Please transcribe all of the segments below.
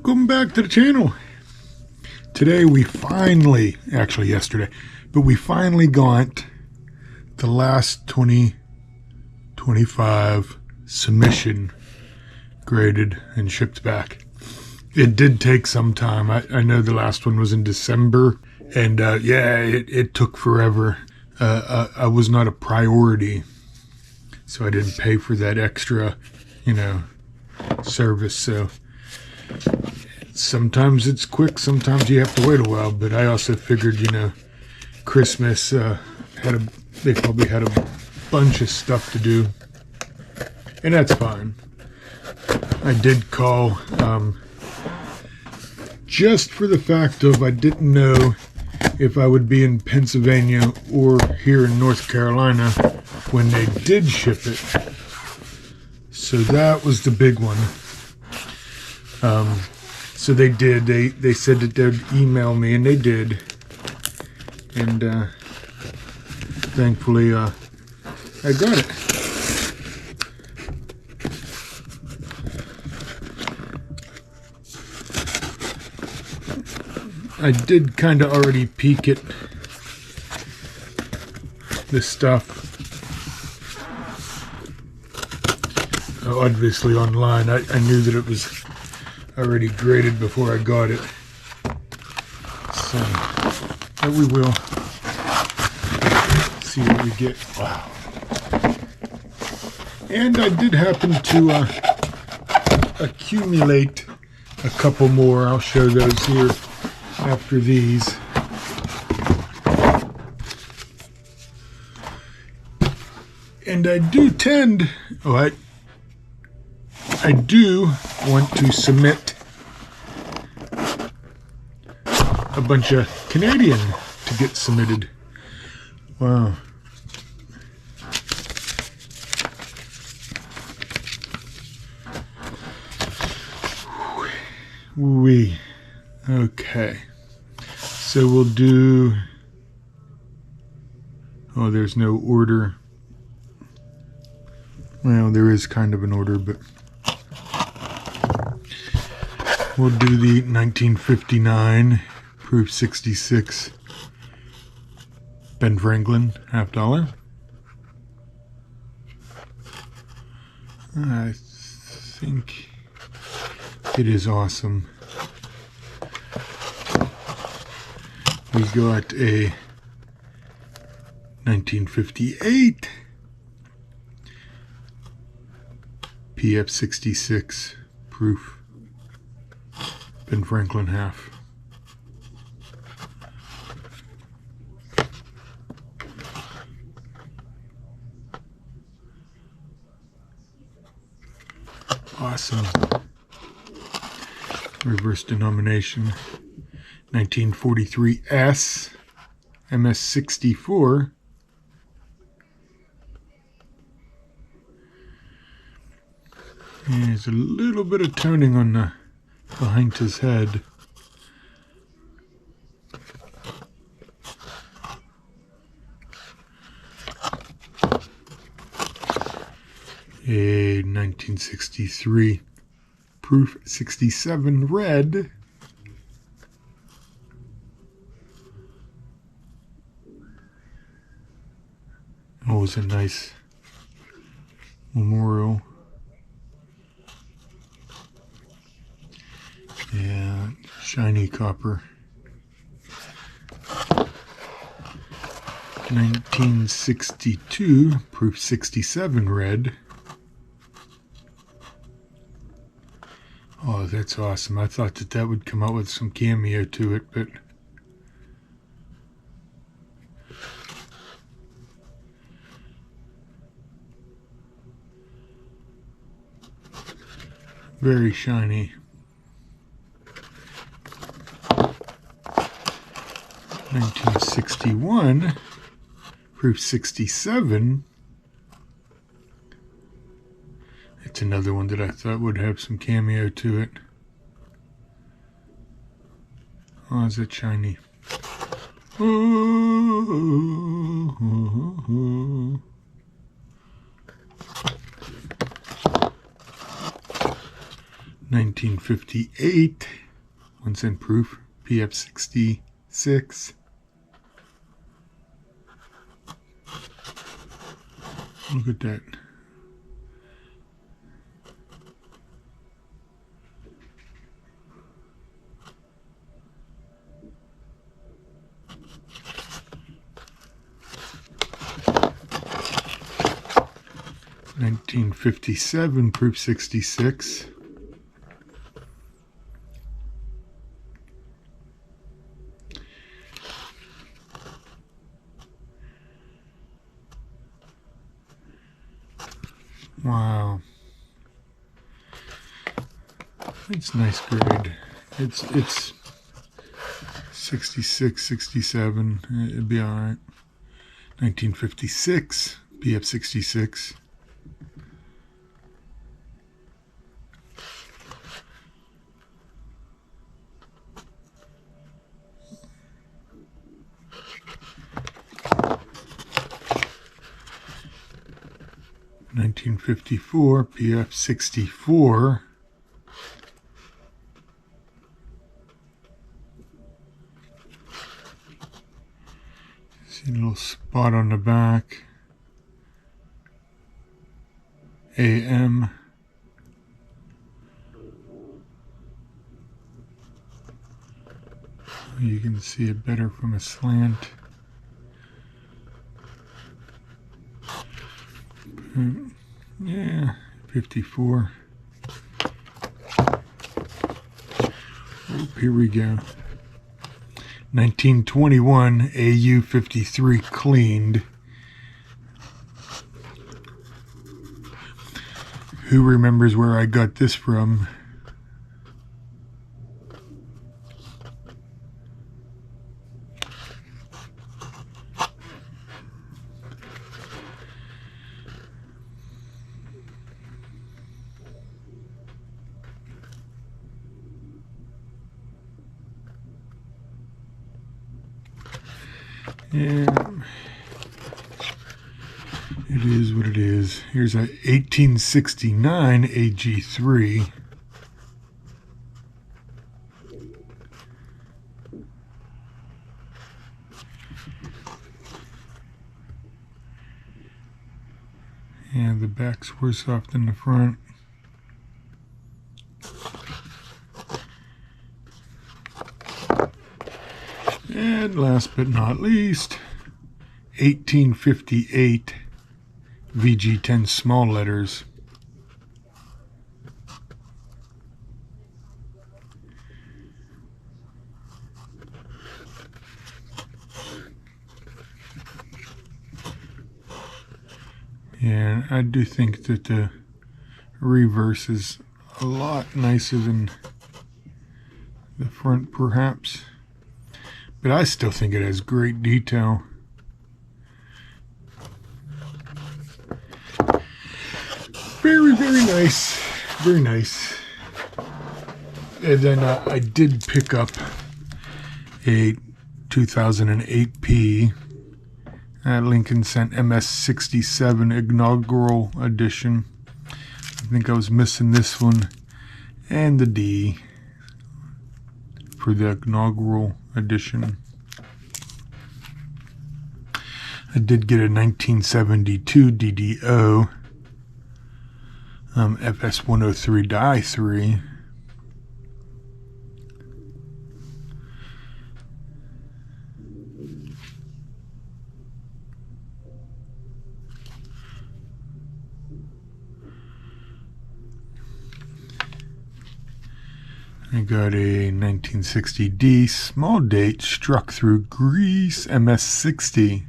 Welcome back to the channel. Today we finally, actually yesterday, but we finally got the last 2025 submission graded and shipped back. It did take some time. I know the last one was in December, and yeah, it took forever. I was not a priority, so I didn't pay for that extra, service. So sometimes it's quick, sometimes you have to wait a while, but I also figured, Christmas, they probably had a bunch of stuff to do, and that's fine. I did call, just for the fact of I didn't know if I would be in Pennsylvania or here in North Carolina when they did ship it. So that was the big one. So they did. They said that they'd email me, and they did. And thankfully, I got it. I did kind of already peek at this stuff. Obviously online. I knew that it was already graded before I got it. So, but we will see what we get. Wow. And I did happen to accumulate a couple more. I'll show those here after these. And I do tend, I do want to submit a bunch of Canadian to get submitted. Wow. Wee. Okay. So we'll do, there's no order. Well, there is kind of an order, but we'll do the 1959 proof 66 Ben Franklin $50. I think it is awesome. We got a 1958 PF 66 proof Ben Franklin half. Awesome. Reverse denomination. 1943 S MS 64. There's a little bit of toning on the behind his head. A 1963 proof 67 red. Always a nice memorial. Yeah, shiny copper. 1962 proof 67 red. Oh, that's awesome. I thought that would come out with some cameo to it, but very shiny. 1961 proof 67. It's another one that I thought would have some cameo to it. Oh, is it shiny? Oh. 19 1958, 1 cent proof, PF 66. Look at that. $1957, proof 66. Wow. It's nice grade. It's 66, 67. It'd be all right. 1956, PF 66. $1954, PF 64. See a little spot on the back. AM. You can see it better from a slant. Yeah, 54. Oh, here we go. 1921 AU 53 cleaned. Who remembers where I got this from? Yeah, it is what it is. Here's a 1869 AG3. And the back's worse off than the front. And last but not least, 1858 VG10 small letters. And I do think that the reverse is a lot nicer than the front, perhaps. But I still think it has great detail. Very, very nice. Very nice. And then I did pick up a 2008P Lincoln Cent MS67 inaugural edition. I think I was missing this one and the D for the inaugural edition. I did get a 1972 DDO FS103 die 3. I got a 1960D small date struck through grease MS60.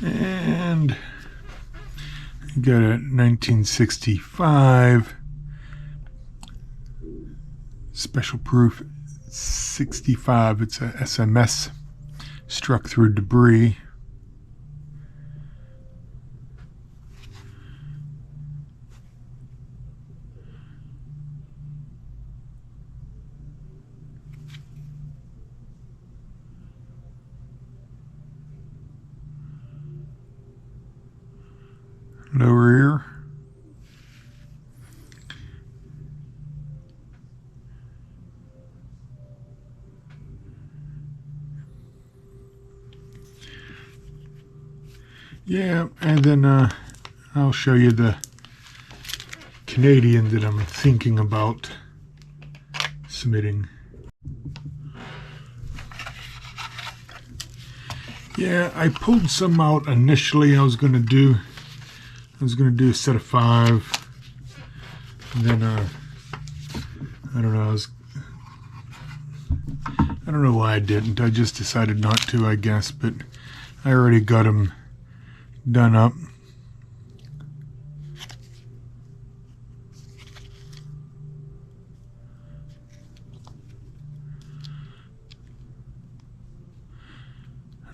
And I got a 1965 special proof 65. It's a SMS struck through debris. Yeah, and then I'll show you the Canadian that I'm thinking about submitting. Yeah, I pulled some out initially. I was gonna do a set of 5, and then I don't know. I don't know why I didn't. I just decided not to, I guess. But I already got them done up.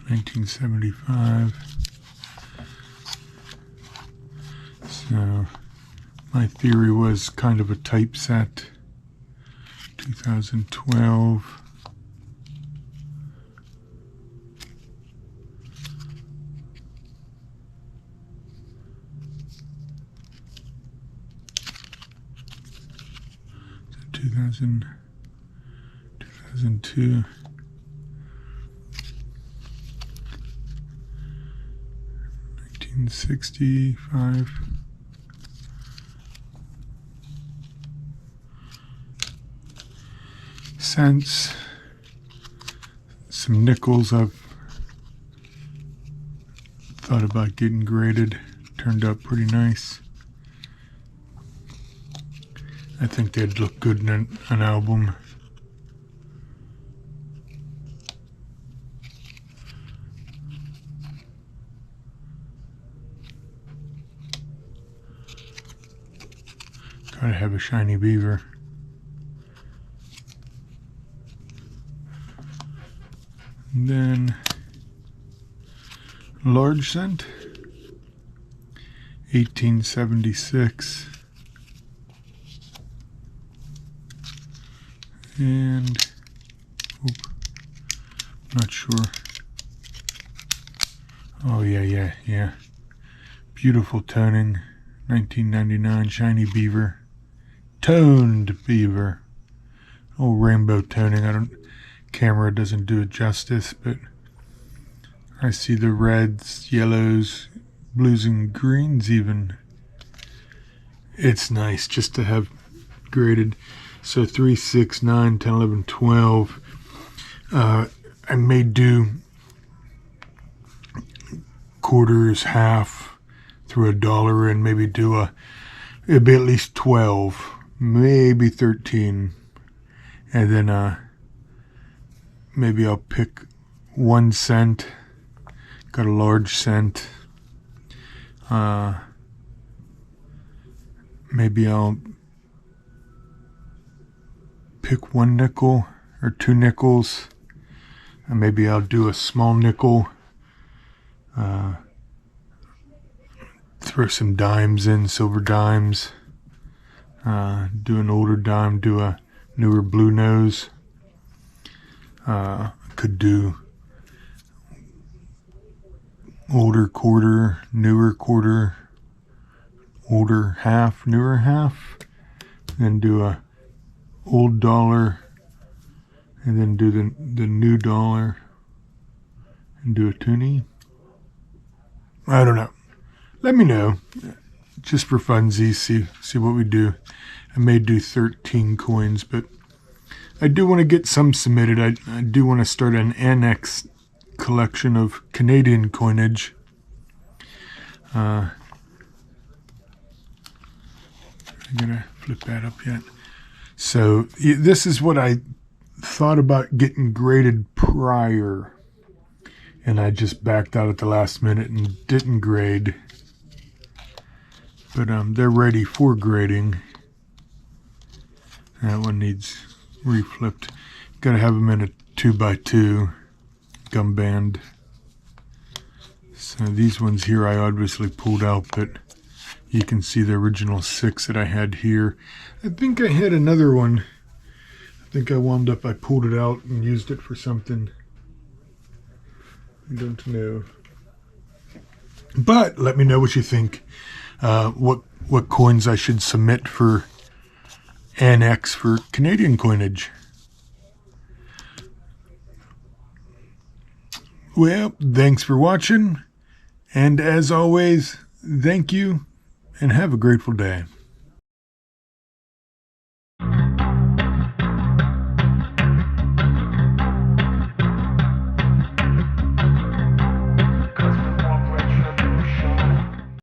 $1975. So my theory was kind of a typeset. 2012. So 2002. 1965. Cents. Some nickels I've thought about getting graded. Turned out pretty nice. I think they'd look good in an album. Gotta have a shiny beaver. And then large cent, 1876. And not sure. Oh yeah. Beautiful toning, 1999 shiny beaver, toned beaver. Oh, rainbow toning. Camera doesn't do it justice, but I see the reds, yellows, blues, and greens even. It's nice just to have graded. So 3, 6, 9, 10, 11, 12. I may do quarters, half, through $1, and maybe do it'd be at least 12, maybe 13. And then maybe I'll pick 1 cent. Got a large cent. Maybe I'll pick 1 nickel or 2 nickels. And maybe I'll do a small nickel. Throw some dimes in, silver dimes. Do an older dime, do a newer blue nose. Could do older quarter, newer quarter, older half, newer half, then do a old dollar, and then do the new dollar, and do a toonie. I don't know. Let me know, just for funsies. See what we do. I may do 13 coins, but I do want to get some submitted. I do want to start an ANACs collection of Canadian coinage. I'm gonna flip that up yet. So this is what I thought about getting graded prior, and I just backed out at the last minute and didn't grade. But they're ready for grading. That one needs reflipped. Gotta have them in a 2x2 gum band. So these ones here I obviously pulled out, but you can see the original 6 that I had here. I think I had another one. I think I pulled it out and used it for something. I don't know. But let me know what you think. What coins I should submit for ANACs for Canadian coinage. Well, thanks for watching, And as always, thank you and have a grateful day.